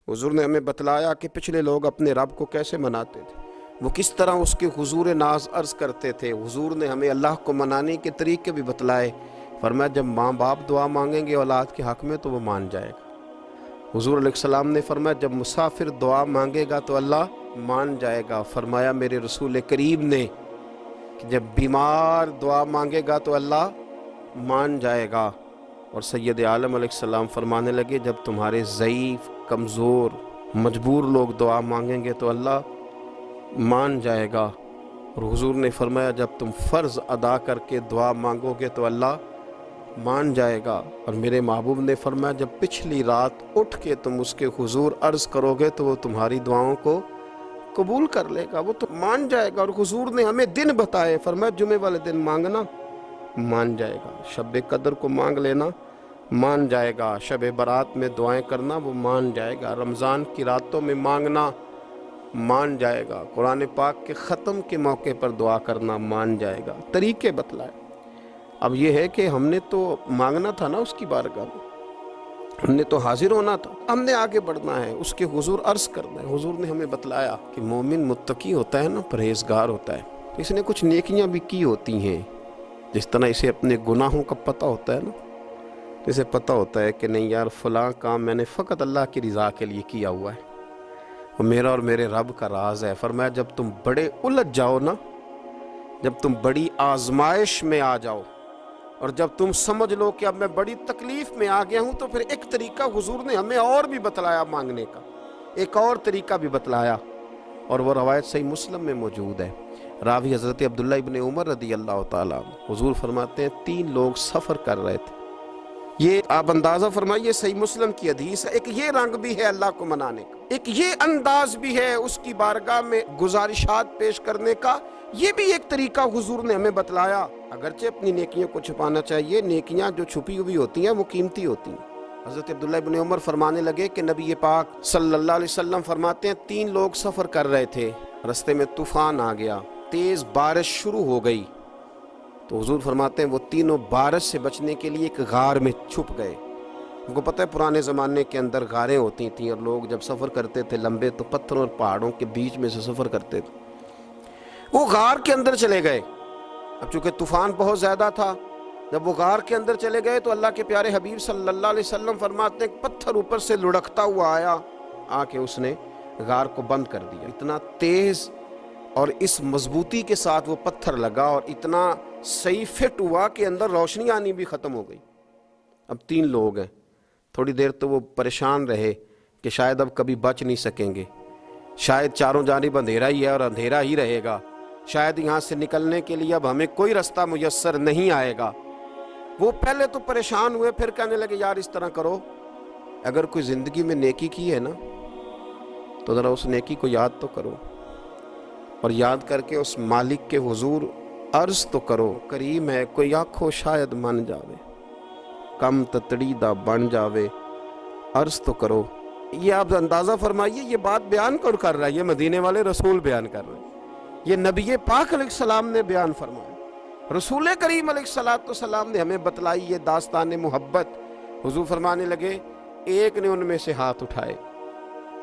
हुजूर ने हमें बतलाया कि पिछले लोग अपने रब को कैसे मनाते थे, वो किस तरह उसके हुजूर नाज अर्ज करते थे। हुजूर ने हमें अल्लाह को मनाने के तरीके भी बतलाए। फरमाया जब माँ बाप दुआ मांगेंगे औलाद के हक़ में तो वो मान जाएगा। हुजूर अलैहिस्सलाम ने फरमाया जब मुसाफिर दुआ मांगेगा तो अल्लाह मान जाएगा। फरमाया मेरे रसूल करीम ने कि जब बीमार दुआ मांगेगा तो अल्लाह मान जाएगा। और सैयद आलम अलैहिस्सलाम फरमाने लगे जब तुम्हारे ज़ईफ़, कमज़ोर, मजबूर लोग दुआ मांगेंगे तो अल्लाह मान जाएगा। और हुजूर ने फरमाया जब तुम फ़र्ज़ अदा करके दुआ मांगोगे तो अल्लाह मान जाएगा। और मेरे महबूब ने फरमाया जब पिछली रात उठ के तुम उसके हुजूर अर्ज़ करोगे तो वो तुम्हारी दुआओं को कबूल कर लेगा, वो तो मान जाएगा। और हुजूर ने हमें दिन बताए, फरमाया जुमे वाले दिन मांगना मान जाएगा, शब कदर को मांग लेना मान जाएगा, शब बारात में दुआएं करना वो मान जाएगा, रमज़ान की रातों में मांगना मान जाएगा, कुरान पाक के ख़त्म के मौके पर दुआ करना मान जाएगा। तरीके बतलाए। अब ये है कि हमने तो मांगना था ना उसकी बारगाह में, हमने तो हाजिर होना था, हमने आगे बढ़ना है, उसके हुजूर अर्ज़ करना है। हुजूर ने हमें बतलाया कि मोमिन मुत्तकी होता है ना, परहेजगार होता है, तो इसने कुछ नेकियां भी की होती हैं। जिस तरह इसे अपने गुनाहों का पता होता है ना, तो इसे पता होता है कि नहीं यार फ़लाँ काम मैंने फ़कत अल्लाह की रज़ा के लिए किया हुआ है, वो मेरा और मेरे रब का राज है। फरमाया जब तुम बड़े उलझ जाओ ना, जब तुम बड़ी आजमाइश में आ जाओ और जब तुम समझ लो कि अब मैं बड़ी तकलीफ में आ गया हूं, तो फिर एक तरीका हुजूर ने हमें और भी बतलाया मांगने का, एक और तरीका भी बतलाया। और वो रवायत सही मुस्लिम में मौजूद है। रावी हज़रत अब्दुल्ला इब्न उमर रदी अल्लाह ताला अन्हु, हुजूर फरमाते हैं 3 लोग सफ़र कर रहे थे। ये आप अंदाज़ा फरमाइए, सही मुस्लिम की हदीस है। एक ये रंग भी है अल्लाह को मनाने का, एक ये अंदाज भी है उसकी बारगाह में गुजारिशात पेश करने का, ये भी एक तरीका हुजूर ने हमें बतलाया। अगरचे अपनी नेकियों को छुपाना चाहिए, नेकियां जो छुपी हुई होती हैं वो कीमती होती हैं। हज़रत अब्दुल्ला इब्न उमर फरमाने लगे कि नबी पाक सल्लल्लाहु अलैहि वसल्लम फरमाते हैं 3 लोग सफ़र कर रहे थे, रस्ते में तूफ़ान आ गया, तेज़ बारिश शुरू हो गई, तो हुजूर फरमाते हैं वो तीनों बारिश से बचने के लिए एक गार में छुप गए। उनको पता है पुराने ज़माने के अंदर गारें होती थीं और लोग जब सफ़र करते थे लंबे तो पत्थरों और पहाड़ों के बीच में से सफ़र करते थे। वो गार के अंदर चले गए। अब चूँकि तूफ़ान बहुत ज़्यादा था, जब वो गार के अंदर चले गए तो अल्लाह के प्यारे हबीब सल्लल्लाहु अलैहि वसल्लम फरमाते हैं पत्थर ऊपर से लुढ़कता हुआ आया, आके उसने गार को बंद कर दिया। इतना तेज़ और इस मजबूती के साथ वो पत्थर लगा और इतना सही फिट हुआ कि अंदर रोशनी आनी भी ख़त्म हो गई। अब 3 लोग हैं, थोड़ी देर तो वो परेशान रहे कि शायद अब कभी बच नहीं सकेंगे, शायद चारों जानिब अंधेरा ही है और अंधेरा ही रहेगा, शायद यहाँ से निकलने के लिए अब हमें कोई रास्ता मुयस्सर नहीं आएगा। वो पहले तो परेशान हुए, फिर कहने लगे यार इस तरह करो, अगर कोई ज़िंदगी में नेकी की है ना तो ज़रा उस नेकी को याद तो करो, और याद करके उस मालिक के हुजूर अर्ज़ तो करो, करीम है कोई आखो शायद मन जावे, कम ततड़ी दा बन जावे, अर्ज़ तो करो। ये आप अंदाज़ा फरमाइए, ये बात बयान कौन कर रहा है? ये मदीने वाले रसूल बयान कर रहे हैं, ये नबी पाक अलैहिस्सलाम ने बयान फरमाया। रसूल करीम अलैहिस्सलाम ने हमें बतलाई ये दास्तान मोहब्बत। हुजूर फरमाने लगे एक ने उनमें से हाथ उठाए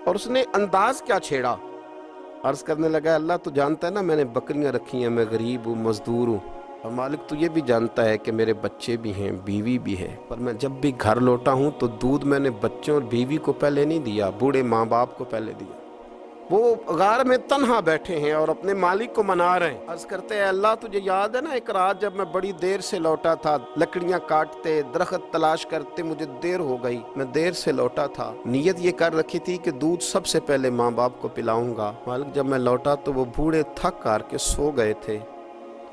और उसने अंदाज क्या छेड़ा, अर्ज़ करने लगा अल्लाह तो जानता है ना मैंने बकरियां रखी हैं, मैं गरीब हूँ, मजदूर हूँ, और मालिक तो ये भी जानता है कि मेरे बच्चे भी हैं, बीवी भी है, पर मैं जब भी घर लौटा हूँ तो दूध मैंने बच्चों और बीवी को पहले नहीं दिया, बूढ़े माँ बाप को पहले दिया। वो गार में तन्हा बैठे हैं और अपने मालिक को मना रहे हैं। अर्ज़ करते हैं अल्लाह तुझे याद है ना एक रात जब मैं बड़ी देर से लौटा था, लकड़ियां काटते, दरख्त तलाश करते, मुझे देर हो गई, मैं देर से लौटा था, नीयत ये कर रखी थी कि दूध सबसे पहले माँ बाप को पिलाऊंगा। मालिक जब मैं लौटा तो वो बूढ़े थक कर के सो गए थे,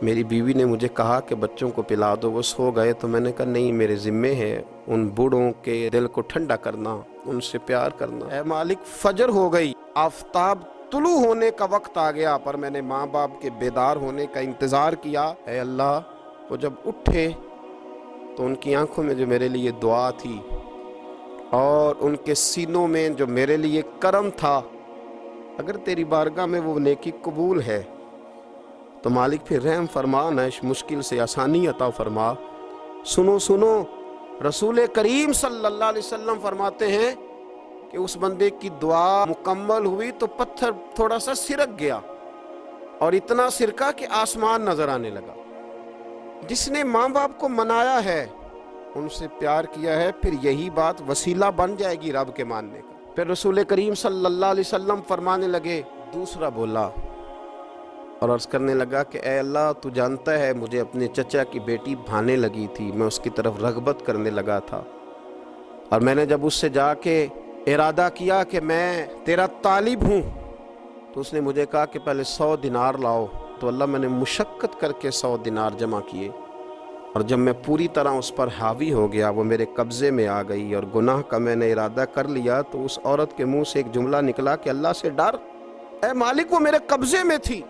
मेरी बीवी ने मुझे कहा कि बच्चों को पिला दो, वो सो गए, तो मैंने कहा नहीं मेरे ज़िम्मे है उन बूढ़ों के दिल को ठंडा करना, उनसे प्यार करना। ऐ मालिक फजर हो गई, आफताब तुलू होने का वक्त आ गया, पर मैंने माँ बाप के बेदार होने का इंतज़ार किया। ऐ अल्लाह वो जब उठे तो उनकी आंखों में जो मेरे लिए दुआ थी और उनके सीनों में जो मेरे लिए करम था, अगर तेरी बारगाह में वो नेकी कबूल है तो मालिक फिर रहम फरमा, न इस मुश्किल से आसानी अता फरमा। सुनो सुनो, रसूल करीम सल्लल्लाहु अलैहि वसल्लम फरमाते हैं کہ اس بندے کی دعا مکمل ہوئی تو پتھر تھوڑا سا سرک گیا اور اتنا سرکا کہ آسمان نظر آنے لگا۔ جس نے ماں باپ کو منایا ہے، ان سے پیار کیا ہے، پھر یہی بات وسیلہ بن جائے گی رب کے ماننے کا۔ پھر رسول کریم صلی اللہ علیہ وسلم فرمانے لگے، دوسرا بولا اور عرض کرنے لگا کہ اے اللہ تو جانتا ہے مجھے اپنے چچا کی بیٹی بھانے لگی تھی، میں اس کی طرف رغبت کرنے لگا تھا، اور میں نے جب اس سے جا کے ارادہ کیا کہ میں تیرا طالب ہوں تو اس نے مجھے کہا کہ پہلے 100 دینار لاؤ، تو اللہ میں نے مشقت کر کے 100 دینار جمع کیے، اور جب میں پوری طرح اس پر حاوی ہو گیا، وہ میرے قبضے میں آ گئی اور گناہ کا میں نے ارادہ کر لیا، تو اس عورت کے منہ سے ایک جملہ نکلا کہ اللہ سے ڈر، اے مالک وہ میرے قبضے میں تھی،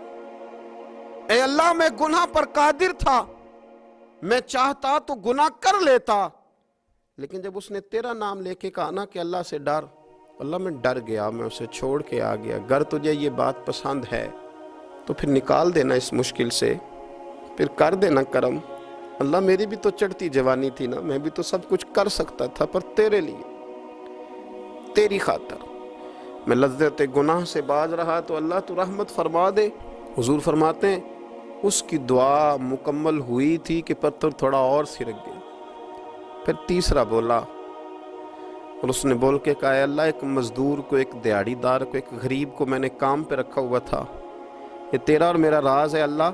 اے اللہ میں گناہ پر قادر تھا، میں چاہتا تو گناہ کر لیتا، لیکن جب اس نے تیرا نام لے کے کہا نا کہ اللہ سے ڈر، اللہ میں ڈر گیا، میں اسے چھوڑ کے آ گیا۔ اگر تجھے یہ بات پسند ہے تو پھر نکال دینا اس مشکل سے، پھر کر دینا کرم۔ اللہ میری بھی تو چڑھتی جوانی تھی نا، میں بھی تو سب کچھ کر سکتا تھا، پر تیرے لیے، تیری خاطر میں لذت گناہ سے باز رہا، تو اللہ تو رحمت فرما دے۔ حضور فرماتے ہیں اس کی دعا مکمل ہوئی تھی کہ پتھر تھوڑا اور سرک گیا۔ پھر تیسرا بولا اور اس نے بول کے کہا، اے اللہ ایک مزدور کو، ایک دیہڑی دار کو، ایک غریب کو میں نے کام پہ رکھا ہوا تھا، یہ تیرا اور میرا راز ہے اللہ۔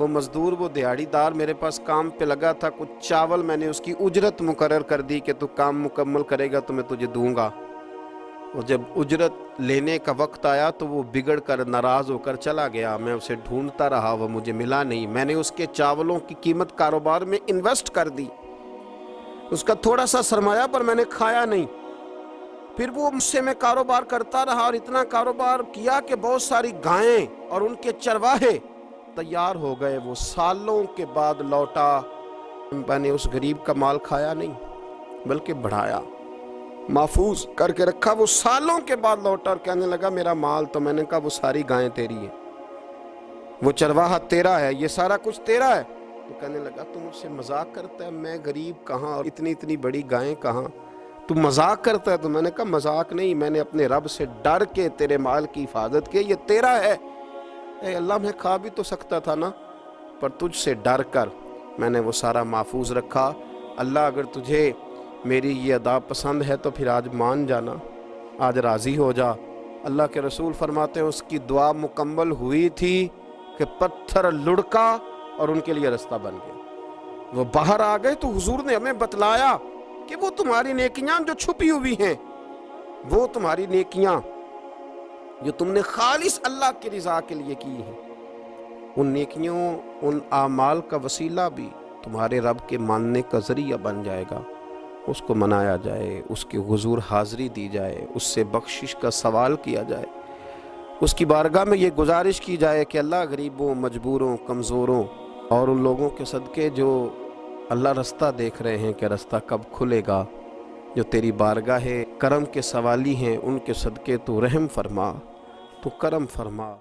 وہ مزدور، وہ دیہڑی دار میرے پاس کام پہ لگا تھا، کچھ چاول میں نے اس کی اجرت مقرر کر دی کہ تو کام مکمل کرے گا تو میں تجھے دوں گا، اور جب اجرت لینے کا وقت آیا تو وہ بگڑ کر ناراض ہو کر چلا گیا، میں اسے ڈھونڈتا رہا، وہ مجھے ملا نہیں، میں نے اس کے چاولوں کی قیمت کاروبار میں انویسٹ کر دی، اس کا تھوڑا سا سرمایہ پر میں نے کھایا نہیں، پھر وہ مجھ سے میں کاروبار کرتا رہا اور اتنا کاروبار کیا کہ بہت ساری گائیں اور ان کے چرواہے تیار ہو گئے، وہ سالوں کے بعد لوٹا، میں نے اس غریب کا مال کھایا نہیں بلکہ بڑھایا، محفوظ کر کے رکھا، وہ سالوں کے بعد لوٹا اور کہنے لگا میرا مال، تو میں نے کہا وہ ساری گائیں تیری ہیں، وہ چرواہا تیرا ہے، یہ سارا کچھ تیرا ہے، تو کہنے لگا تو مجھ سے مذاق کرتا ہے، میں غریب کہاں اور اتنی بڑی گائیں کہاں، تو مذاق کرتا ہے؟ تو میں نے کہا مذاق نہیں، میں نے اپنے رب سے ڈر کے تیرے مال کی حفاظت کی، یہ تیرا ہے۔ اے اللہ میں کھا بھی تو سکتا تھا نا، پر تجھ سے ڈر کر میں نے وہ سارا محفوظ رکھا۔ اللہ اگر تجھے میری یہ ادا پسند ہے تو پھر آج مان جانا، آج راضی ہو جا۔ اللہ کے رسول فرماتے ہیں اس کی دعا مکمل ہوئی تھی کہ پتھر لڑکا اور ان کے لیے رستہ بن گیا، وہ باہر آ گئے، تو حضور نے ہمیں بتلایا کہ وہ تمہاری نیکیاں جو چھپی ہوئی ہیں، وہ تمہاری نیکیاں جو تم نے خالص اللہ کی رضا کے لیے کی ہیں، ان نیکیوں، ان اعمال کا وسیلہ بھی تمہارے رب کے ماننے کا ذریعہ بن جائے گا، اس کو منایا جائے، اس کے حضور حاضری دی جائے، اس سے بخشش کا سوال کیا جائے، اس کی بارگاہ میں یہ گزارش کی جائے کہ اللہ غریبوں، مجبوروں، کمزوروں اور ان لوگوں کے صدقے جو اللہ رستہ دیکھ رہے ہیں کہ رستہ کب کھلے گا، جو تیری بارگاہ کرم کے سوالی ہیں، ان کے صدقے تو رحم فرما، تو کرم فرما۔